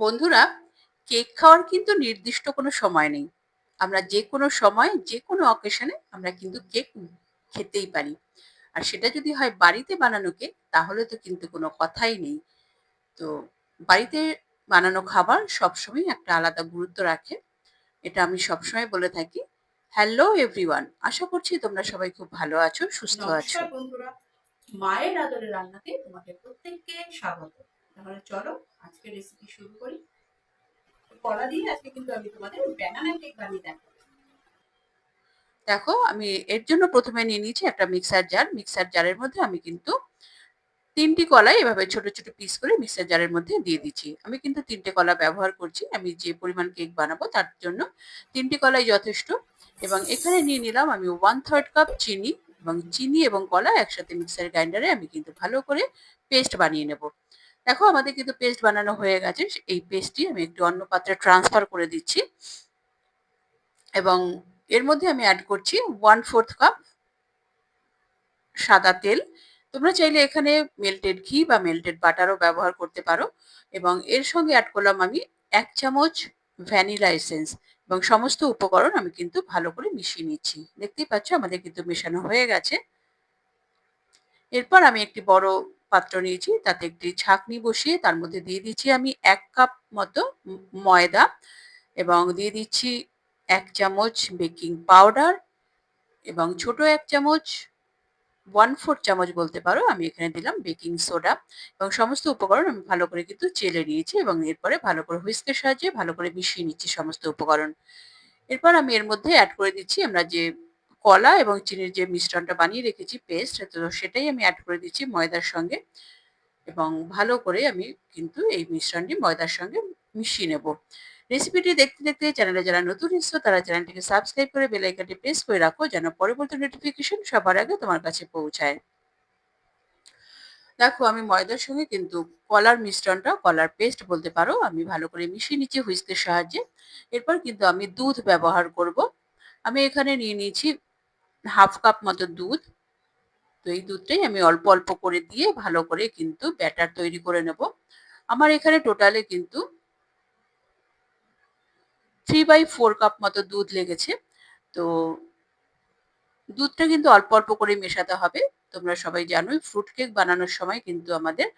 বন্ধুরা, কেক খাওয়ার কিন্তু নির্দিষ্ট কোনো সময় নেই। আমরা যেকোনো সময় যেকোনো অকেশনে আমরা কিন্তু কেক খেতেই পারি। আর সেটা যদি হয় বাড়িতে বানানো কেক তাহলে তো কিন্তু কোনো কথাই নেই। তো বাড়িতে বানানো খাবার সবসময় একটা আলাদা গুরুত্ব রাখে। এটা আমি সবসময় বলে থাকি। Hello everyone! আশা করছি তোমরা সবাই খুব ভালো আছো, সুস্থ আছো। নমস্কার বন্ধুরা, মায়ের আদরের রান্নাতে তোমাদের প্রত্যেককে স্বাগত। তাহলে চলো আজকে রেসিপি শুরু করি। কলা দিয়ে আজকে কিন্তু আমি তোমাদের ব্যানানা কেক বানিয়ে দেখাবো। দেখো, আমি এর জন্য ১ম এ নিয়ে নিয়েছি একটা মিক্সার জার। মিক্সার জারের মধ্যে আমি কিন্তু ৩ টি কলাই এভাবে ছোট, ছোট পিস করে মিক্সার জারের মধ্যে দিয়ে দিচ্ছি। আমি কিন্তু ৩ টে কলা ব্যবহার করছি। আমি যে পরিমাণ কেক বানাবো তার জন্য ৩ টি কলাই যথেষ্ট। এবং এখানে নিয়ে নিলাম আমি 1/3 কাপ চিনি, এবং চিনি এবং কলা একসাথে মিক্সার গ্রাইন্ডারে আমি কিন্তু ভালো করে পেস্ট বানিয়ে নেব। দেখো, আমাদের কিন্তু পেস্ট বানানো হয়ে গেছে। এই পেস্টটি আমি একটু অন্য পাত্রে ট্রান্সফার করে দিচ্ছি, এবং এর মধ্যে আমি এড করছি 1/4 কাপ সাদা তেল। তোমরা চাইলে এখানে মেল্টেড ঘি বা মেল্টেড বাটারও ব্যবহার করতে পারো। এবং এর সঙ্গে অ্যাড করলাম আমি ১ চামচ ভ্যানিলা এসেন্স, এবং সমস্ত উপকরণ আমি কিন্তু ভালো করে মিশিয়ে নিচ্ছি। দেখতেই পাচ্ছ আমাদের কিন্তু মেশানো হয়ে গেছে। এরপর আমি একটি বড় পাত্র নিয়েছি, তাতে একটি ছাঁকনি বসিয়ে তার মধ্যে দিয়ে দিচ্ছি আমি ১ কাপ মতো ময়দা, এবং দিয়ে দিচ্ছি ১ চামচ বেকিং পাউডার, এবং ছোট ১ চামচ 1/4 চামচ বলতে পারো আমি এখানে দিলাম বেকিং সোডা। এবং সমস্ত উপকরণ আমি ভালো করে কিন্তু চেলে নিয়েছি, এবং এরপরে ভালো করে হুইস্কের সাহায্যে ভালো করে মিশিয়ে নিচ্ছি সমস্ত উপকরণ। এরপর আমি এর মধ্যে অ্যাড করে দিচ্ছি আমরা যে কলা এবং চিনির যে মিশ্রণটা বানিয়ে রেখেছি পেস্ট, তো সেটাই আমি অ্যাড করে দিচ্ছি ময়দার সঙ্গে, এবং ভালো করে আমি কিন্তু এই মিশ্রণটি ময়দার সঙ্গে মিশিয়ে নেব। রেসিপিটি দেখতে দেখতে চ্যানেলে যারা নতুন এসছো তারা চ্যানেলটিকে সাবস্ক্রাইব করে বেল আইকনটি প্রেস করে রাখো, যেন পরবর্তী নোটিফিকেশন সবার আগে তোমার কাছে পৌঁছায়। দেখো, আমি ময়দার সঙ্গে কিন্তু কলার মিশ্রণটা, কলার পেস্ট বলতে পারো, আমি ভালো করে মিশিয়ে নিচ্ছি হুইস্কের সাহায্যে। এরপর কিন্তু আমি দুধ ব্যবহার করব। আমি এখানে নিয়ে নিয়েছি 1/2 কাপ মতো দুধ। তো এই দুধটাই আমি অল্প, অল্প করে দিয়ে ভালো করে কিন্তু ব্যাটার তৈরি করে নেব। আমার এখানে টোটালে কিন্তু 3/4 কাপ মতো দুধ লেগেছে। তো দুধটা কিন্তু অল্প, অল্প করে মেশাতে হবে। তোমরা সবাই জানোই ফ্রুট কেক বানানোর সময় কিন্তু আমাদের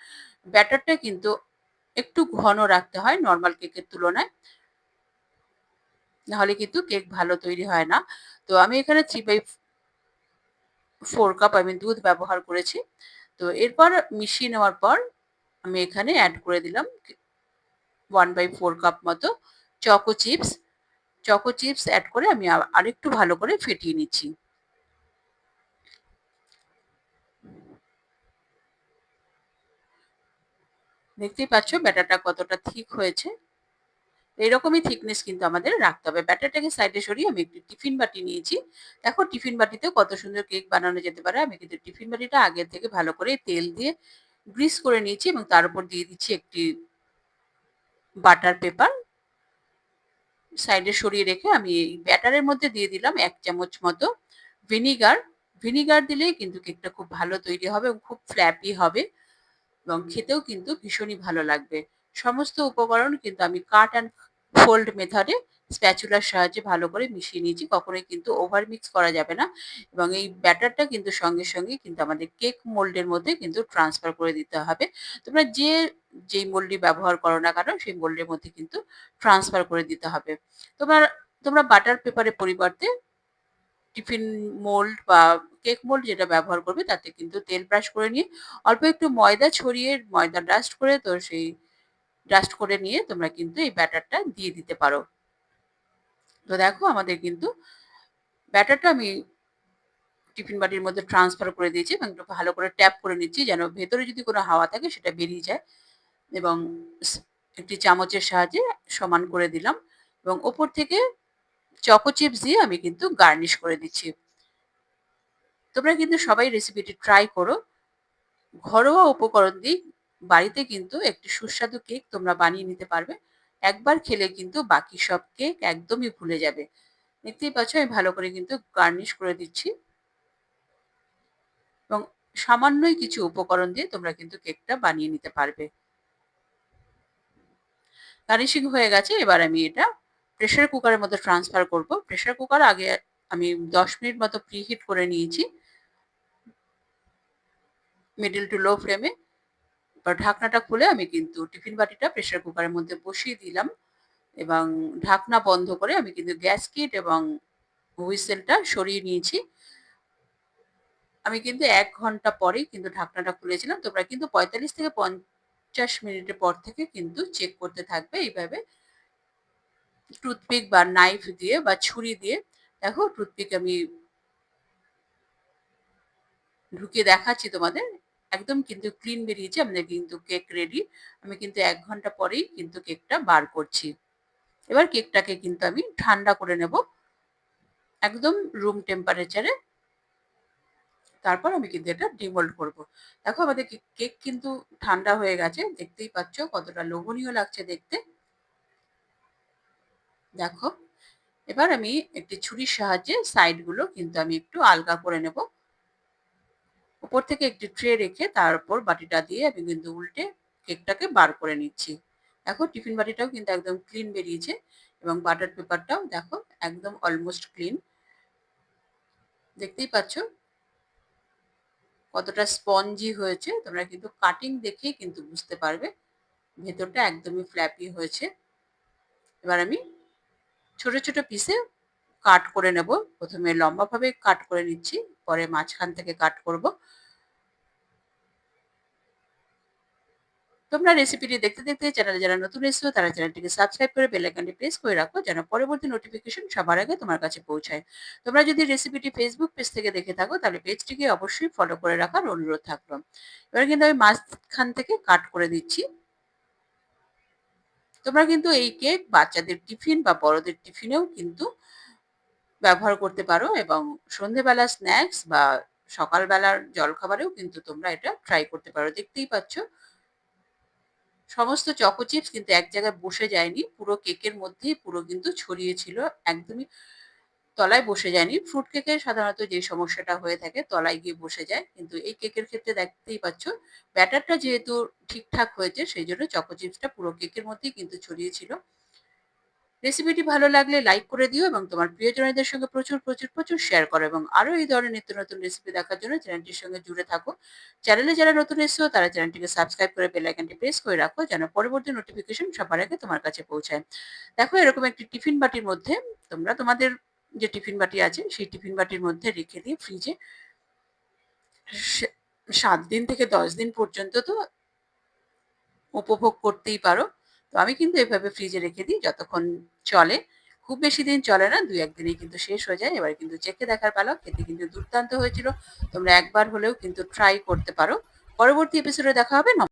ব্যাটারটা কিন্তু একটু ঘন রাখতে হয় নরমাল কেকের তুলনায়। নাহলে কিন্তু কেক ভালো তৈরি হয় না। তো আমি এখানে 3/4 কাপ আমি দুধ ব্যবহার করেছি। তো এরপর মিশিয়ে নেওয়ার পর আমি এখানে এড করে দিলাম 1/4 কাপ মতো choco chips. Choco chips add করে আমি আরেকটু ভালো করে ফেটিয়ে নিচ্ছি। দেখতেই পাচ্ছ ব্যাটারটা কতটা থিক হয়েছে। এরকমই থিকনেস কিন্তু আমাদের রাখতে হবে। ব্যাটারটাকে সাইডে সরিয়ে আমি একটি টিফিন বাটি নিয়েছি। দেখো, টিফিন বাটিতেও কত সুন্দর কেক বানানো যেতে পারে। আমি কিন্তু টিফিন বাটিটা আগে থেকে ভালো করে তেল দিয়ে গ্রিস করে নিয়েছি, এবং তার উপর দিয়ে দিচ্ছি একটি বাটার পেপার। সাইডে সরিয়ে রেখে আমি এই ব্যাটারের মধ্যে দিয়ে দিলাম ১ চামচ মতো ভিনিগার। ভিনিগার দিলেই কিন্তু কেকটা খুব ভালো তৈরি হবে এবং খুব ফ্ল্যাপি হবে, এবং খেতেও কিন্তু ভীষণই ভালো লাগবে। সমস্ত উপকরণ কিন্তু আমি কাট অ্যান্ড ফোল্ড মেথডে স্প্যাচুলার সাহায্যে ভালো করে মিশিয়ে নিয়েছি। কখনোই কিন্তু ওভার মিক্স করা যাবে না, এবং এই ব্যাটারটা কিন্তু সঙ্গে, সঙ্গে কিন্তু আমাদের কেক মোল্ডের মধ্যে কিন্তু ট্রান্সফার করে দিতে হবে। তোমরা যেই মোল্ডই ব্যবহার করো না কেন সেই মোল্ডের মধ্যে কিন্তু ট্রান্সফার করে দিতে হবে। তোমরা তোমরা বাটার পেপারের পরিবর্তে টিফিন মোল্ড বা কেক মোল্ড যেটা ব্যবহার করবে তাতে কিন্তু তেল ব্রাশ করে নিয়ে অল্প একটু ময়দা ছড়িয়ে ময়দা ডাস্ট করে, তো সেই ডাস্ট করে নিয়ে তোমরা কিন্তু এই ব্যাটারটা দিয়ে দিতে পারো। তো দেখো, আমাদের কিন্তু ব্যাটারটা আমি টিফিন বাটির মধ্যে ট্রান্সফার করে দিয়েছি, এবং একটু ভালো করে ট্যাপ করে নিচ্ছি যেন ভেতরে যদি কোনো হাওয়া থাকে সেটা বেরিয়ে যায়, এবং স- একটি চামচের সাহায্যে সমান করে দিলাম, এবং ওপর থেকে চকো চিপস দিয়ে আমি কিন্তু গার্নিশ করে দিচ্ছি। তোমরা কিন্তু সবাই রেসিপিটি ট্রাই করো। ঘরোয়া উপকরণ দিয়ে বাড়িতে কিন্তু একটি সুস্বাদু কেক তোমরা বানিয়ে নিতে পারবে। একবার খেলে কিন্তু বাকি সব কেক একদমই ভুলে যাবে। দেখতেই পাচ্ছ আমি ভালো করে কিন্তু গার্নিশ করে দিচ্ছি, এবং সামান্যই কিছু উপকরণ দিয়ে তোমরা কিন্তু কেকটা বানিয়ে নিতে পারবে। গার্নিশিং হয়ে গেছে। এবার আমি এটা প্রেসার কুকারের মধ্যে ট্রান্সফার করব। প্রেসার কুকার আগে আমি 10 মিনিট মতো প্রিহিট করে নিয়েছি মিডল টু লো ফ্লেমে। এবার ঢাকনাটা খুলে আমি কিন্তু টিফিন বাটিটা প্রেসার কুকারের মধ্যে বসিয়ে দিলাম এবং ঢাকনা বন্ধ করে আমি কিন্তু গ্যাসকিট এবং হুইসেলটা সরিয়ে নিয়েছি। আমি কিন্তু ১ ঘন্টা পরেই কিন্তু ঢাকনাটা খুলেছিলাম। তোমরা কিন্তু ৪৫ থেকে ৫০ মিনিটের পর থেকে কিন্তু চেক করতে থাকবে এইভাবে টুথপিক বা নাইফ দিয়ে বা ছুরি দিয়ে। দেখো টুথপিক আমি ঢুকিয়ে দেখাচ্ছি তোমাদের। একদম কিন্তু ক্লিন বেরিয়েছে। আমাদের কিন্তু কেক রেডি। আমি কিন্তু ১ ঘন্টা পরেই কিন্তু কেকটা বার করছি। এবার কেকটাকে কিন্তু আমি ঠান্ডা করে নেব একদম রুম টেম্পারেচারে। তারপর আমি কিন্তু এটা ডিমোল্ড করব। দেখো আমাদের কেক কিন্তু ঠান্ডা হয়ে গেছে। দেখতেই পাচ্ছ কতটা লোভনীয় লাগছে দেখতে। দেখো এবার আমি একটি ছুরির সাহায্যে সাইড গুলো কিন্তু আমি একটু আলগা করে নেব। উপর থেকে একটি ট্রে রেখে তার উপর বাটিটা দিয়ে আমি কিন্তু উল্টে কেকটাকে বার করে নিচ্ছি। দেখো টিফিন বাটিটাও কিন্তু একদম ক্লিন বেরিয়েছে এবং বাটার পেপারটাও দেখো একদম অলমোস্ট ক্লিন। দেখতেই পাচ্ছ কতটা স্পঞ্জি হয়েছে। তোমরা কিন্তু কাটিং দেখেই কিন্তু বুঝতে পারবে ভেতরটা একদমই ফ্ল্যাপি হয়েছে। এবার আমি ছোট ছোট পিসে কাট করে নেব। প্রথমে লম্বাভাবে কাট করে নিচ্ছি, পরে মাঝখান থেকে কাট করব। তোমরা রেসিপিটি দেখতে দেখতে চ্যানেলে যারা নতুন এসেছো তারা চ্যানেলটিকে সাবস্ক্রাইব করে বেল আইকনটি প্রেস করে রাখো যেন পরবর্তী নোটিফিকেশন সবার আগে তোমার কাছে পৌঁছায়। তোমরা যদি রেসিপিটি ফেসবুক পেজ থেকে দেখে থাকো তাহলে পেজটিকে অবশ্যই ফলো করে রাখার অনুরোধ থাকলো। এবার কিন্তু আমি মাঝখান থেকে কাট করে দিচ্ছি। তোমরা কিন্তু এই কেক বাচ্চাদের টিফিন বা বড়দের টিফিনেও কিন্তু ব্যবহার করতে পারো এবং সন্ধেবেলা স্ন্যাক্স বা সকালবেলার জলখাবারেও কিন্তু তোমরা এটা ট্রাই করতে পারো। দেখতেই পাচ্ছ সমস্ত চকো চিপস কিন্তু এক জায়গায় বসে যায়নি। পুরো কেকের মধ্যেই পুরো কিন্তু ছড়িয়ে ছিল। একদমই তলায় বসে যায়নি। ফ্রুট কেকে সাধারণত যে সমস্যাটা হয়ে থাকে তলায় গিয়ে বসে যায়। কিন্তু এই কেকের ক্ষেত্রে দেখতেই পাচ্ছ ব্যাটারটা যেহেতু ঠিকঠাক হয়েছে সেইজন্য চকো চিপসটা পুরো কেকের মধ্যেই কিন্তু ছড়িয়ে ছিল। রেসিপিটি ভালো লাগলে লাইক করে দিও এবং তোমার প্রিয়জনদের সঙ্গে প্রচুর শেয়ার করো এবং আরো এই ধরনের নিত্য নতুন রেসিপি দেখার জন্য চ্যানেলটির সঙ্গে জুড়ে থাকো। চ্যানেলে যারা নতুন এসেছো তারা চ্যানেলটিকে সাবস্ক্রাইব করে বেল আইকনটি প্রেস করে রাখো যেন পরবর্তী নোটিফিকেশন সবার আগে তোমার কাছে পৌঁছায়। দেখো এরকম একটি টিফিন বাটির মধ্যে তোমরা তোমাদের যে টিফিন বাটি আছে সেই টিফিন বাটির মধ্যে রেখে দিয়ে ফ্রিজে ৭ দিন থেকে ১০ দিন পর্যন্ত তো উপভোগ করতেই পারো। তো আমি কিন্তু এভাবে ফ্রিজে রেখে দিই যতক্ষণ চলে। খুব বেশি দিন চলে না, ২-১ দিনেই কিন্তু শেষ হয়ে যায়। এবার কিন্তু চেখে দেখার পালা। খেতে কিন্তু দুর্দান্ত হয়েছিল। তোমরা একবার হলেও কিন্তু ট্রাই করতে পারো। পরবর্তী এপিসোডে দেখা হবে।